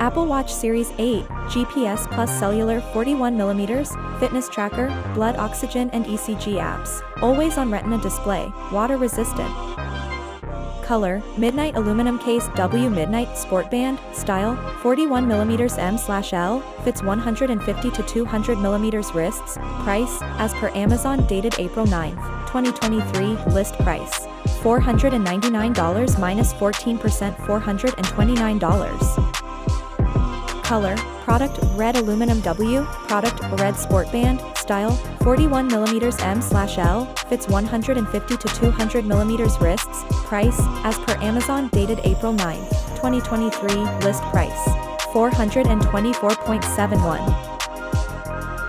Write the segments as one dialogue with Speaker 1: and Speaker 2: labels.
Speaker 1: Apple Watch Series 8, GPS plus cellular 41mm, fitness tracker, blood oxygen and ECG apps, always on Retina display, water resistant. Color, Midnight Aluminum Case W Midnight Sport Band, Style, 41mm M/L, fits 150 to 200mm wrists, Price, as per Amazon dated April 9, 2023, list price, $499 minus 14% $429. Color, Product, Red Aluminum W, Product, Red Sport Band, Style, 41mm M/L, fits 150 to 200mm wrists, Price, as per Amazon dated April 9, 2023, list price, $424.71.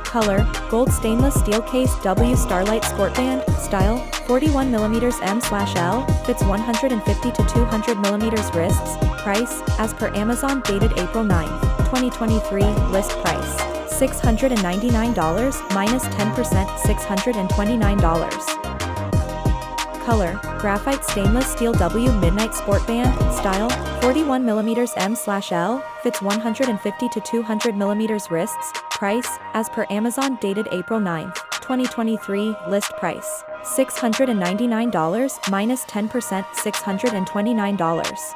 Speaker 1: Color, Gold Stainless Steel Case W Starlight Sport Band, Style, 41mm M/L, fits 150 to 200mm wrists, Price, as per Amazon dated April 9, 2023, list price, $699 minus 10% $629. Color, Graphite Stainless Steel W Midnight Sport Band, Style, 41mm M/L, fits 150 to 200mm wrists, Price, as per Amazon dated April 9, 2023, list price, $699 minus 10% $629.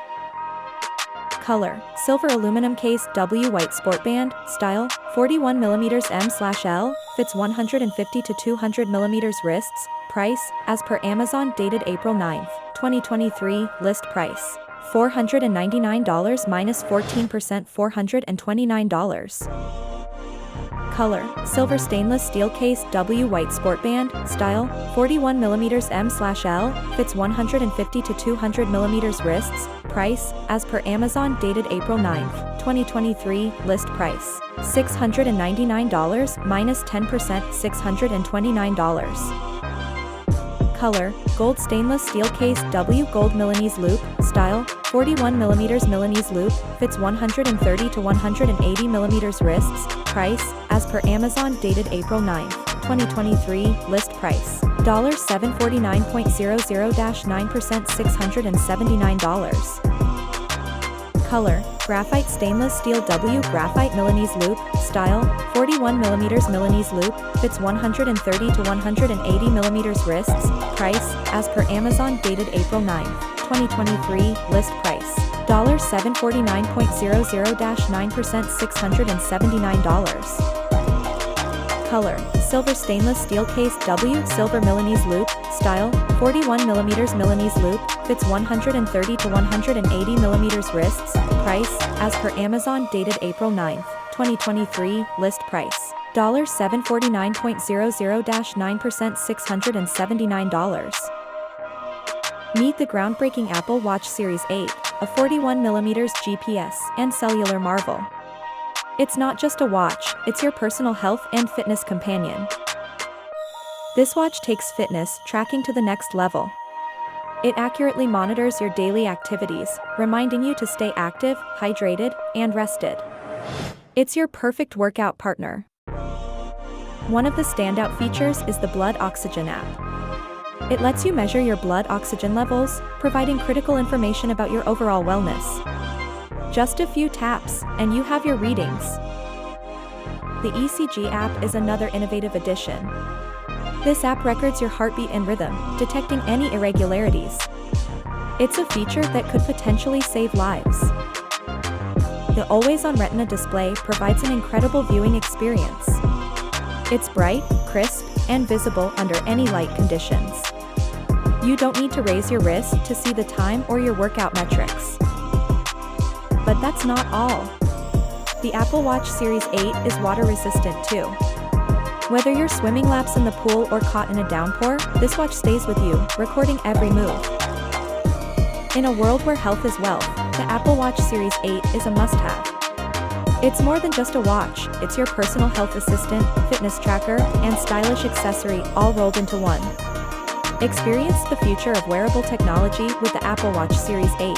Speaker 1: Color, Silver Aluminum Case W White Sport Band, Style, 41mm M/L, fits 150 to 200mm wrists, Price, as per Amazon dated April 9, 2023, list price, $499 minus 14% $429. Color, Silver Stainless Steel Case W White Sport Band, Style, 41mm M/L, fits 150 to 200mm wrists, Price, as per Amazon dated April 9, 2023, list price, $699 minus 10% $629. Color, Gold Stainless Steel Case W Gold Milanese Loop, Style, 41mm Milanese Loop, fits 130 to 180mm wrists, Price, as per Amazon dated April 9, 2023, list price, $749.00-9% $679. Color, Graphite Stainless Steel W Graphite Milanese Loop, Style, 41mm Milanese Loop, fits 130 to 180mm wrists, Price, as per Amazon dated April 9, 2023, list price, $749.00-9% $679. Color, Silver Stainless Steel Case W Silver Milanese Loop, Style, 41mm Milanese Loop, fits 130 to 180mm wrists, Price, as per Amazon dated April 9, 2023, list price, $749.00-9% $679. Meet the groundbreaking Apple Watch Series 8, a 41mm GPS and cellular marvel. It's not just a watch, it's your personal health and fitness companion. This watch takes fitness tracking to the next level. It accurately monitors your daily activities, reminding you to stay active, hydrated, and rested. It's your perfect workout partner. One of the standout features is the blood oxygen app. It lets you measure your blood oxygen levels, providing critical information about your overall wellness. Just a few taps, and you have your readings. The ECG app is another innovative addition. This app records your heartbeat and rhythm, detecting any irregularities. It's a feature that could potentially save lives. The always-on Retina display provides an incredible viewing experience. It's bright, crisp, and visible under any light conditions. You don't need to raise your wrist to see the time or your workout metrics. But that's not all. The Apple Watch Series 8 is water-resistant too. Whether you're swimming laps in the pool or caught in a downpour, this watch stays with you, recording every move. In a world where health is wealth, the Apple Watch Series 8 is a must-have. It's more than just a watch, it's your personal health assistant, fitness tracker, and stylish accessory all rolled into one. Experience the future of wearable technology with the Apple Watch Series 8.